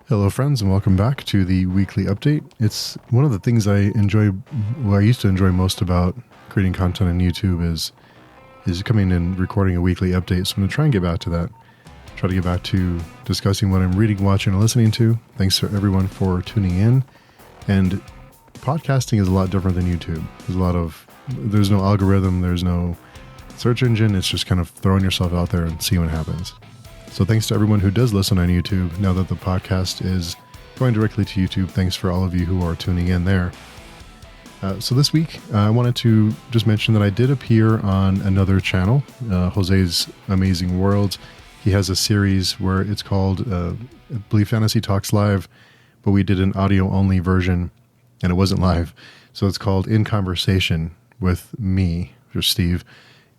Hello, friends, and welcome back to the weekly update. It's one of the things I enjoy, what I used to enjoy most about creating content on YouTube is coming and recording a weekly update. So I'm going to try and get back to that. Try to get back to discussing what I'm reading, watching, and listening to. Thanks to everyone for tuning in. And podcasting is a lot different than YouTube. There's no algorithm, there's no search engine. It's just kind of throwing yourself out there and see what happens. So thanks to everyone who does listen on YouTube. Now that the podcast is going directly to YouTube, thanks for all of you who are tuning in there. So this week, I wanted to just mention that I did appear on another channel, Jose's Amazing Worlds. He has a series where it's called, I believe, Fantasy Talks Live, but we did an audio-only version, and it wasn't live. So it's called In Conversation with me, or Steve.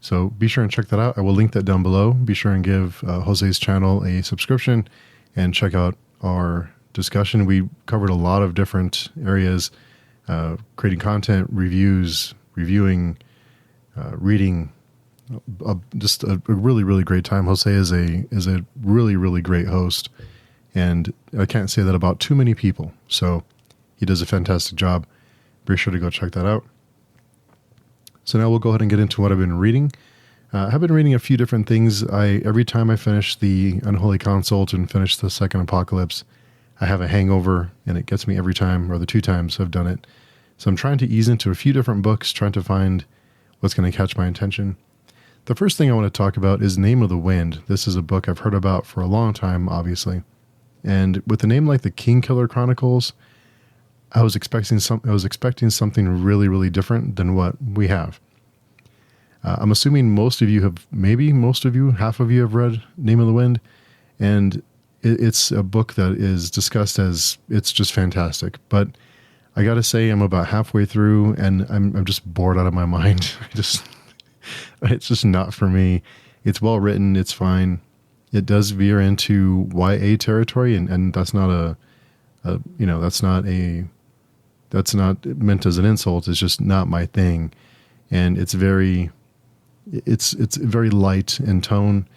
So be sure and check that out. I will link that down below. Be sure and give Jose's channel a subscription and check out our discussion. We covered a lot of different areas, creating content, reviews, reviewing, reading, just a really, really great time. Jose is a really, really great host, and I can't say that about too many people. So he does a fantastic job. Be sure to go check that out. So now we'll go ahead and get into what I've been reading. I've been reading a few different things. Every time I finish the Unholy Consult and finish the Second Apocalypse, I have a hangover, and it gets me every time, or the two times I've done it. So I'm trying to ease into a few different books, trying to find what's going to catch my attention. The first thing I want to talk about is Name of the Wind. This is a book I've heard about for a long time, obviously. And with a name like the Kingkiller Chronicles, I was expecting something really, really different than what we have. I'm assuming half of you have read Name of the Wind, and it's a book that is discussed as it's just fantastic. But I got to say, I'm about halfway through, and I'm just bored out of my mind. It's just not for me. It's well written. It's fine. It does veer into YA territory, and that's not that's not meant as an insult. It's just not my thing. And it's very light in tone,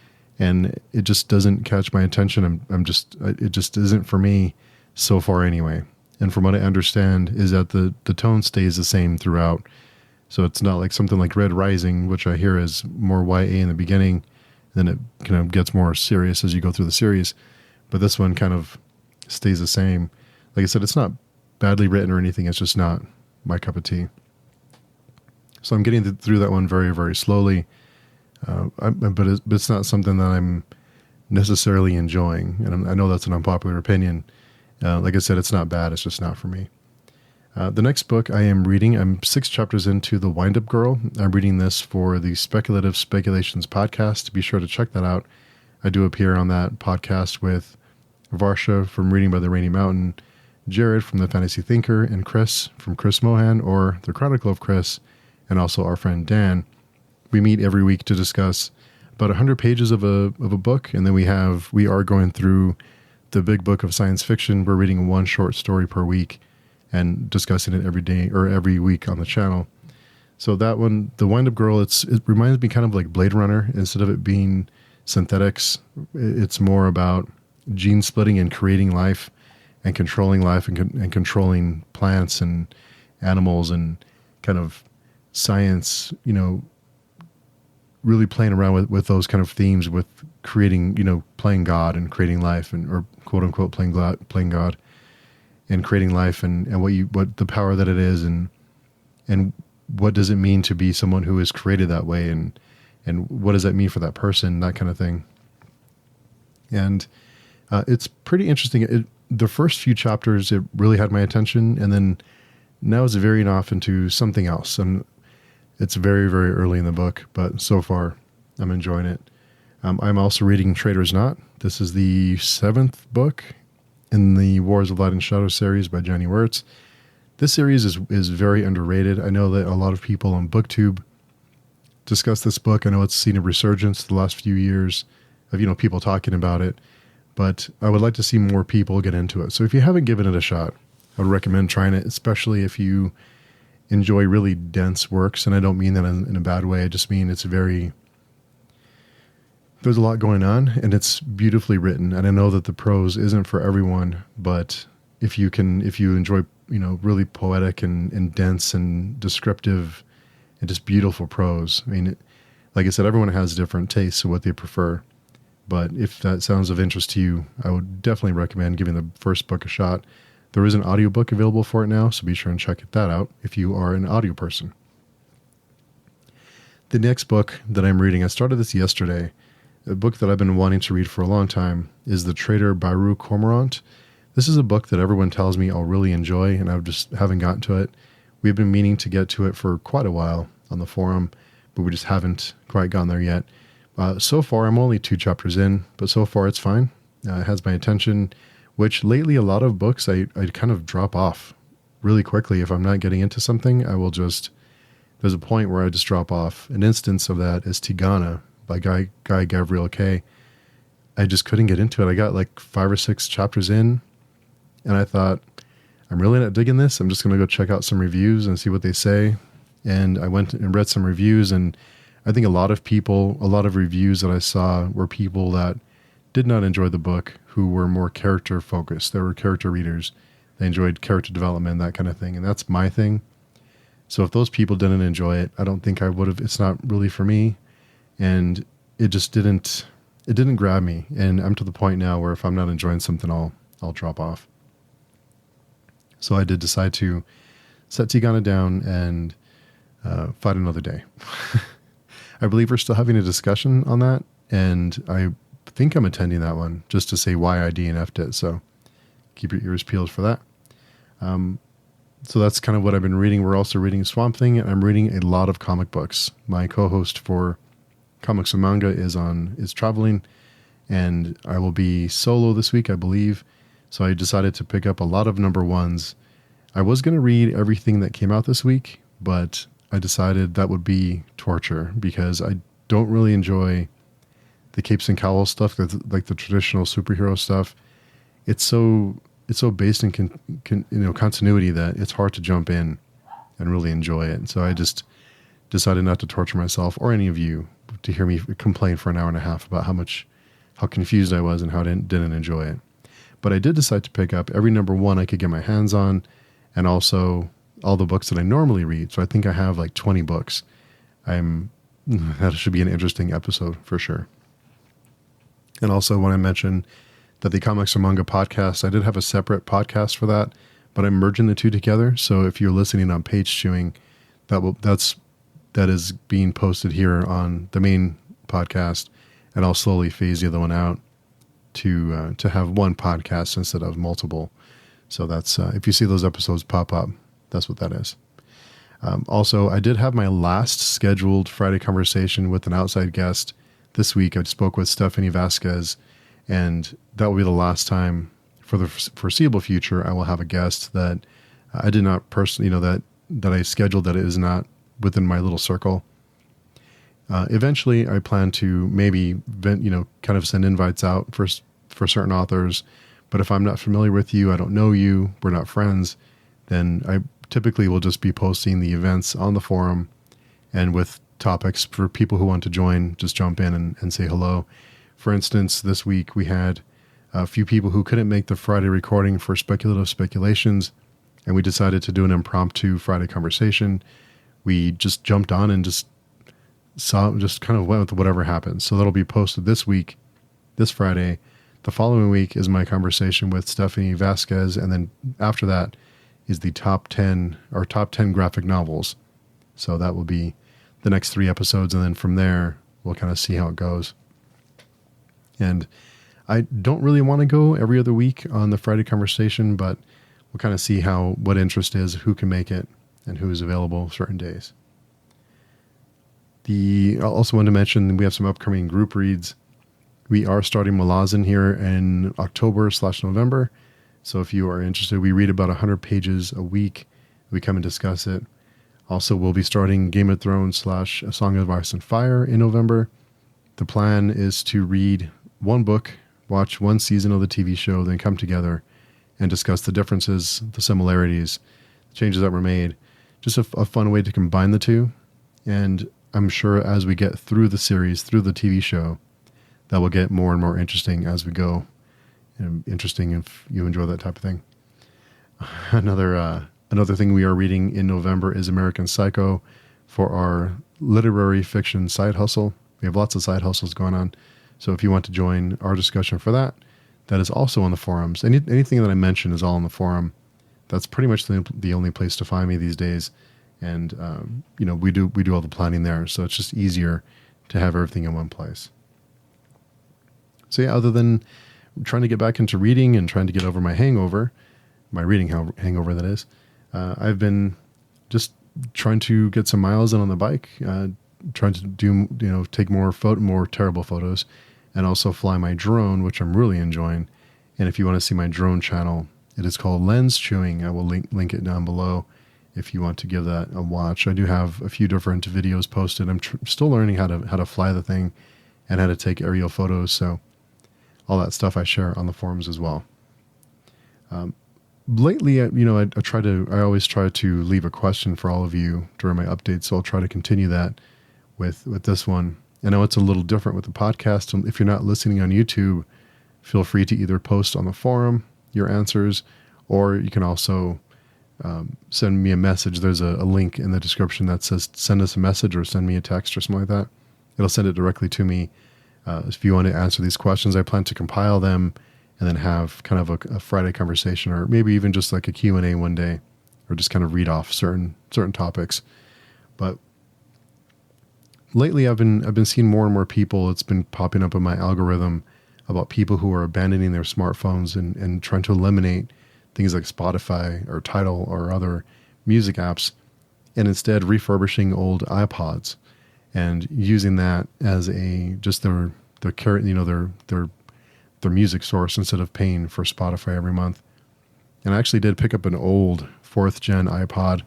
and it just doesn't catch my attention. It just isn't for me so far anyway. And from what I understand is that the tone stays the same throughout. So it's not like something like Red Rising, which I hear is more YA in the beginning, then it kind of gets more serious as you go through the series. But this one kind of stays the same. Like I said, it's not badly written or anything. It's just not my cup of tea. So I'm getting through that one very, very slowly. But it's not something that I'm necessarily enjoying. And I know that's an unpopular opinion. Like I said, it's not bad. It's just not for me. The next book I am reading, I'm 6 chapters into The Wind-Up Girl. I'm reading this for the Speculative Speculations podcast. Be sure to check that out. I do appear on that podcast with Varsha from Reading by the Rainy Mountain, Jared from The Fantasy Thinker, and Chris from Chris Mohan, or The Chronicle of Chris, and also our friend Dan. We meet every week to discuss about 100 pages of a book, and then we are going through the big book of science fiction. We're reading one short story per week and discussing it every day or every week on the channel. So that one, The Wind-Up Girl, it reminds me kind of like Blade Runner. Instead of it being synthetics, it's more about gene splitting and creating life and controlling life and controlling plants and animals and kind of science, really playing around with those kind of themes, with creating, playing God and creating life, or quote unquote playing God and creating life, and what the power that it is, and what does it mean to be someone who is created that way, and what does that mean for that person, that kind of thing. And it's pretty interesting. The first few chapters, it really had my attention, and then now it's veering off into something else. And it's very, very early in the book, but so far I'm enjoying it. I'm also reading Trader's Knot. This is the 7th book in the Wars of Light and Shadow series by Johnny Wirtz. This series is very underrated. I know that a lot of people on BookTube discuss this book. I know it's seen a resurgence the last few years of, people talking about it, but I would like to see more people get into it. So if you haven't given it a shot, I would recommend trying it, especially if you enjoy really dense works. And I don't mean that in a bad way. I just mean the there's a lot going on, and it's beautifully written. And I know that the prose isn't for everyone, but if you enjoy, really poetic and dense and descriptive and just beautiful prose, I mean, like I said, everyone has different tastes of what they prefer. But if that sounds of interest to you, I would definitely recommend giving the first book a shot. There is an audiobook available for it now, so be sure and check that out if you are an audio person. The next book that I'm reading, I started this yesterday. A book that I've been wanting to read for a long time is The Trader by Rue Cormorant. This is a book that everyone tells me I'll really enjoy, and I just haven't gotten to it. We've been meaning to get to it for quite a while on the forum, but we just haven't quite gone there yet. So far, I'm only 2 chapters in, but so far it's fine. It has my attention, which lately a lot of books I kind of drop off really quickly. If I'm not getting into something, there's a point where I just drop off. An instance of that is Tigana by Guy Gavriel Kay. I just couldn't get into it. I got like 5 or 6 chapters in, and I thought, I'm really not digging this. I'm just going to go check out some reviews and see what they say. And I went and read some reviews, and I think a lot of reviews that I saw were people that did not enjoy the book, who were more character focused. They were character readers. They enjoyed character development, that kind of thing. And that's my thing. So if those people didn't enjoy it, I don't think I would have. It's not really for me. And it just didn't grab me. And I'm to the point now where if I'm not enjoying something, I'll drop off. So I did decide to set Tigana down and fight another day. I believe we're still having a discussion on that, and I think I'm attending that one just to say why I DNF'd it. So keep your ears peeled for that. So that's kind of what I've been reading. We're also reading Swamp Thing, and I'm reading a lot of comic books. My co-host for Comics and Manga is traveling, and I will be solo this week, I believe. So I decided to pick up a lot of number ones. I was going to read everything that came out this week, but I decided that would be torture because I don't really enjoy the capes and cowls stuff, like the traditional superhero stuff. It's so based in continuity that it's hard to jump in and really enjoy it. So I just decided not to torture myself or any of you to hear me complain for an hour and a half about how confused I was and how I didn't enjoy it. But I did decide to pick up every number one I could get my hands on, and also all the books that I normally read. So I think I have like 20 books. That should be an interesting episode for sure. And also when I mentioned that the Comics and Manga podcast, I did have a separate podcast for that, but I'm merging the two together. So if you're listening on Page Chewing, that is being posted here on the main podcast, and I'll slowly phase the other one out to have one podcast instead of multiple. So that's if you see those episodes pop up, that's what that is. Also, I did have my last scheduled Friday conversation with an outside guest this week. I spoke with Stephanie Vasquez, and that will be the last time for the foreseeable future I will have a guest that I did not personally, that I scheduled, that it is not within my little circle. Eventually, I plan to maybe kind of send invites out for certain authors. But if I'm not familiar with you, I don't know you, we're not friends, then I typically will just be posting the events on the forum, and with topics for people who want to join, just jump in and say hello. For instance, this week we had a few people who couldn't make the Friday recording for Speculative Speculations, and we decided to do an impromptu Friday conversation. We just jumped on and just kind of went with whatever happens. So that'll be posted this week, this Friday. The following week is my conversation with Stephanie Vasquez, and then after that is the top 10 graphic novels. So that will be the next 3 episodes, and then from there we'll kind of see how it goes. And I don't really want to go every other week on the Friday conversation, but we'll kind of see what interest is, who can make it, and who is available certain days. I also want to mention we have some upcoming group reads. We are starting Malazan here in October/November. So if you are interested, we read about 100 pages a week. We come and discuss it. Also, we'll be starting Game of Thrones / A Song of Ice and Fire in November. The plan is to read one book, watch one season of the TV show, then come together and discuss the differences, the similarities, the changes that were made. Just a fun way to combine the two. And I'm sure as we get through the series, through the TV show, that will get more and more interesting as we go. Interesting if you enjoy that type of thing. Another thing we are reading in November is American Psycho for our literary fiction side hustle. We have lots of side hustles going on. So if you want to join our discussion for that, that is also on the forums. Anything that I mentioned is all on the forum. That's pretty much the only place to find me these days. And, we do all the planning there. So it's just easier to have everything in one place. So yeah, other than trying to get back into reading and trying to get over my hangover, my reading hangover that is, I've been just trying to get some miles in on the bike, trying to do, take more terrible photos, and also fly my drone, which I'm really enjoying. And if you want to see my drone channel, it is called Lens Chewing. I will link it down below if you want to give that a watch. I do have a few different videos posted. I'm still learning how to fly the thing and how to take aerial photos. So all that stuff I share on the forums as well. Lately, I always try to leave a question for all of you during my updates. So I'll try to continue that with this one. I know it's a little different with the podcast. And if you're not listening on YouTube, feel free to either post on the forum your answers, or you can also send me a message. There's a link in the description that says send us a message or send me a text or something like that. It'll send it directly to me. If you want to answer these questions, I plan to compile them and then have kind of a Friday conversation, or maybe even just like a Q&A one day, or just kind of read off certain topics. But lately I've been seeing more and more people. It's been popping up in my algorithm about people who are abandoning their smartphones and trying to eliminate things like Spotify or Tidal or other music apps, and instead refurbishing old iPods and using that as their music source instead of paying for Spotify every month. And I actually did pick up an old 4th gen iPod.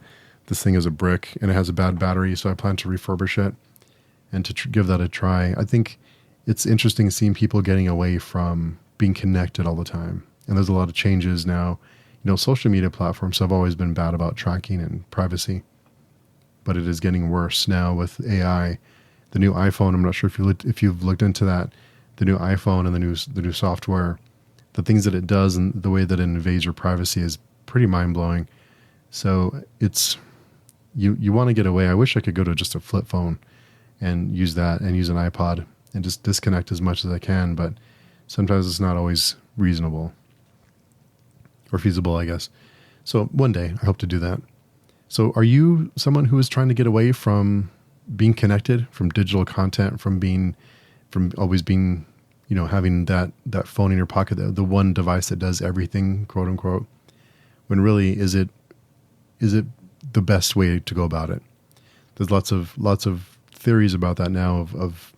This thing is a brick and it has a bad battery, so I plan to refurbish it and to give that a try. I think it's interesting seeing people getting away from being connected all the time. And there's a lot of changes now. Social media platforms have always been bad about tracking and privacy, but it is getting worse now with AI. The new iPhone, I'm not sure if you've looked into that. The new iPhone and the new software, the things that it does and the way that it invades your privacy is pretty mind-blowing. So it's you want to get away. I wish I could go to just a flip phone and use that and use an iPod and just disconnect as much as I can, but sometimes it's not always reasonable or feasible, I guess. So one day I hope to do that. So are you someone who is trying to get away from being connected, from digital content, from always being, having that phone in your pocket, the one device that does everything, quote unquote, when really is it the best way to go about it? There's lots of theories about that now of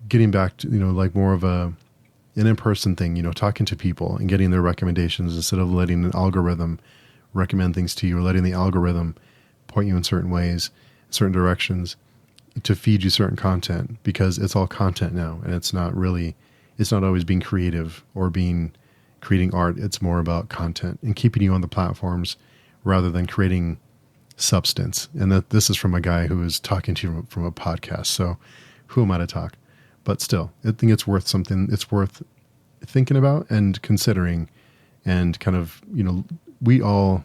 getting back to, like more of an in-person thing, talking to people and getting their recommendations instead of letting an algorithm recommend things to you, or letting the algorithm point you in certain ways, certain directions to feed you certain content, because it's all content now. And it's not always being creative or creating art. It's more about content and keeping you on the platforms rather than creating substance. And that this is from a guy who is talking to you from a podcast. So who am I to talk? But still, I think it's worth something. It's worth thinking about and considering, and kind of, we all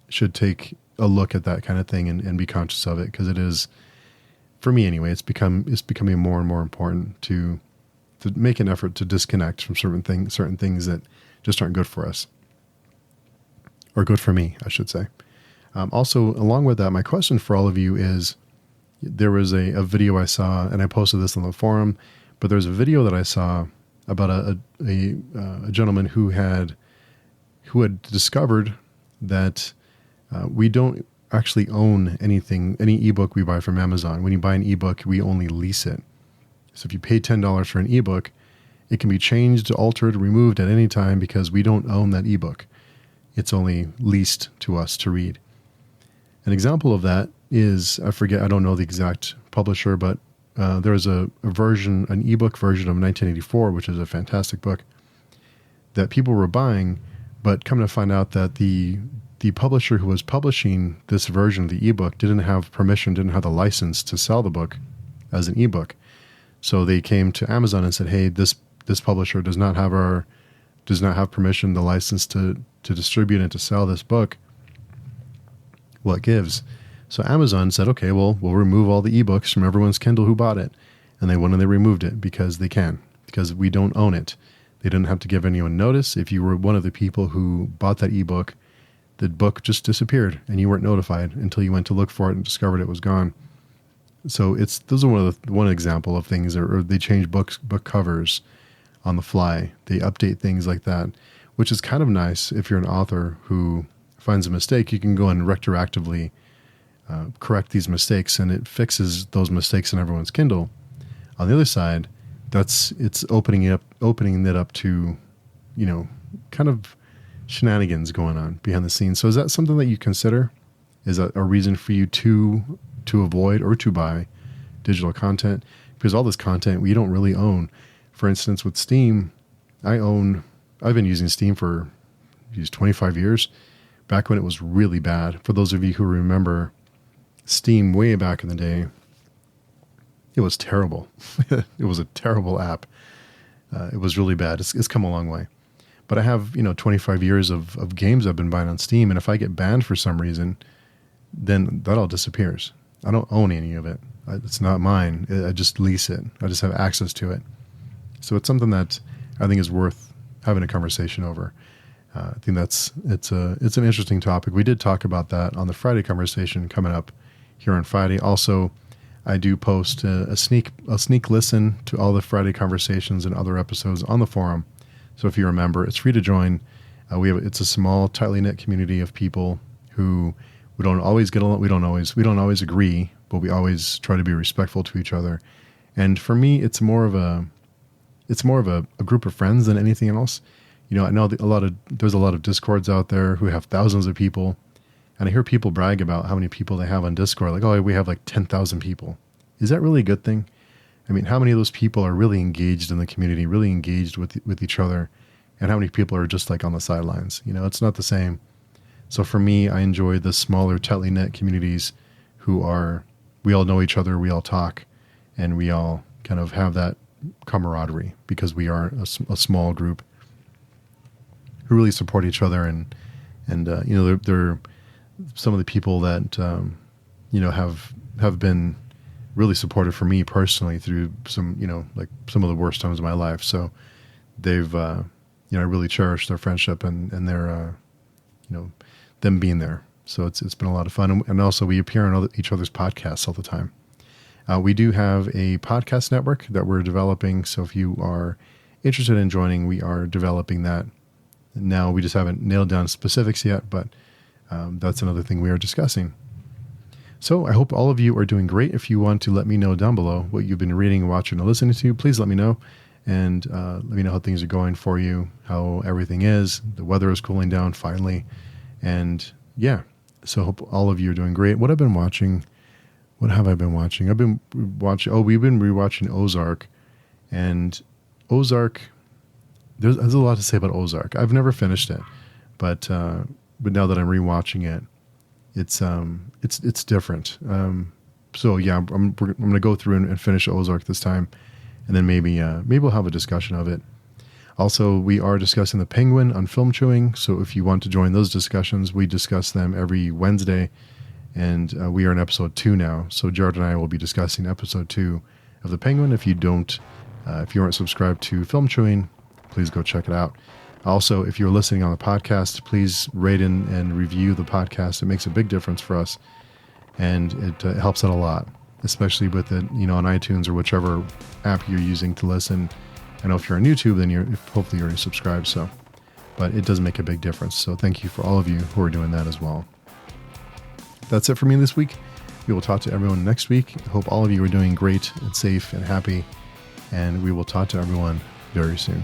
should take a look at that kind of thing and be conscious of it, because it is, for me anyway, it's becoming more and more important to make an effort to disconnect from certain things that just aren't good for us, or good for me, I should say. Also, along with that, my question for all of you is, there was a video I saw, and I posted this on the forum, but there's a video that I saw about a gentleman who had discovered that we don't actually own any ebook we buy from Amazon. When you buy an ebook, we only lease it. So if you pay $10 for an ebook, it can be changed, altered, removed at any time, because we don't own that ebook. It's only leased to us to read. An example of that is, I don't know the exact publisher, but there was an ebook version of 1984, which is a fantastic book that people were buying, but come to find out that the publisher who was publishing this version of the ebook didn't have the license to sell the book as an ebook. So they came to Amazon and said, "Hey, this publisher does not have permission, the license to distribute and to sell this book. What gives?" So Amazon said, "Okay, well, we'll remove all the ebooks from everyone's Kindle who bought it." And they went and they removed it because we don't own it. They didn't have to give anyone notice. If you were one of the people who bought that ebook, the book just disappeared and you weren't notified until you went to look for it and discovered it was gone. So those are one example of things, or they change book covers on the fly. They update things like that, which is kind of nice. If you're an author who finds a mistake, you can go and retroactively correct these mistakes, and it fixes those mistakes in everyone's Kindle. On the other side, it's opening it up to, kind of shenanigans going on behind the scenes. So is that something that you consider? Is that a reason for you to avoid or to buy digital content? Because all this content we don't really own. For instance, with Steam, I've been using Steam for 25 years, back when it was really bad. For those of you who remember Steam way back in the day, it was terrible. It was a terrible app. It was really bad. It's come a long way. But I have, 25 years of games I've been buying on Steam, and if I get banned for some reason, then that all disappears. I don't own any of it. It's not mine. I just lease it. I just have access to it. So it's something that I think is worth having a conversation over. I think it's an interesting topic. We did talk about that on the Friday conversation coming up here on Friday. Also, I do post a sneak listen to all the Friday conversations and other episodes on the forum. So if you remember, it's free to join. It's a small, tightly knit community of people who we don't always get along. We don't always agree, but we always try to be respectful to each other. And for me, it's more of a group of friends than anything else. I know there's a lot of Discords out there who have thousands of people. And I hear people brag about how many people they have on Discord. Like, oh, we have like 10,000 people. Is that really a good thing? I mean, how many of those people are really engaged in the community, really engaged with each other? And how many people are just like on the sidelines? It's not the same. So for me, I enjoy the smaller, tightly knit communities we all know each other, we all talk, and we all kind of have that camaraderie because we are a small group who really support each other. And they're some of the people that, have been really supportive for me personally through some of the worst times of my life. So they've, I really cherish their friendship and their, them being there. So it's been a lot of fun. And also we appear on each other's podcasts all the time. We do have a podcast network that we're developing. So if you are interested in joining, we are developing that now. We just haven't nailed down specifics yet, but that's another thing we are discussing. So I hope all of you are doing great. If you want to let me know down below what you've been reading, watching, or listening to, please let me know. And let me know how things are going for you, how everything is. The weather is cooling down finally. And yeah, so I hope all of you are doing great. What have I been watching? We've been rewatching Ozark. And Ozark, there's a lot to say about Ozark. I've never finished it, but now that I'm rewatching it, it's different. So yeah, I'm going to go through and finish Ozark this time, and then maybe we'll have a discussion of it. Also, we are discussing The Penguin on Film Chewing, so if you want to join those discussions, we discuss them every Wednesday, and we are in episode 2 now. So Jared and I will be discussing episode 2 of The Penguin. If you aren't subscribed to Film Chewing, please go check it out. Also, if you're listening on the podcast, please rate and review the podcast. It makes a big difference for us, and it helps out a lot, especially with it, on iTunes or whichever app you're using to listen. I know if you're on YouTube, then hopefully you're already subscribed. So, but it does make a big difference. So thank you for all of you who are doing that as well. That's it for me this week. We will talk to everyone next week. I hope all of you are doing great and safe and happy, and we will talk to everyone very soon.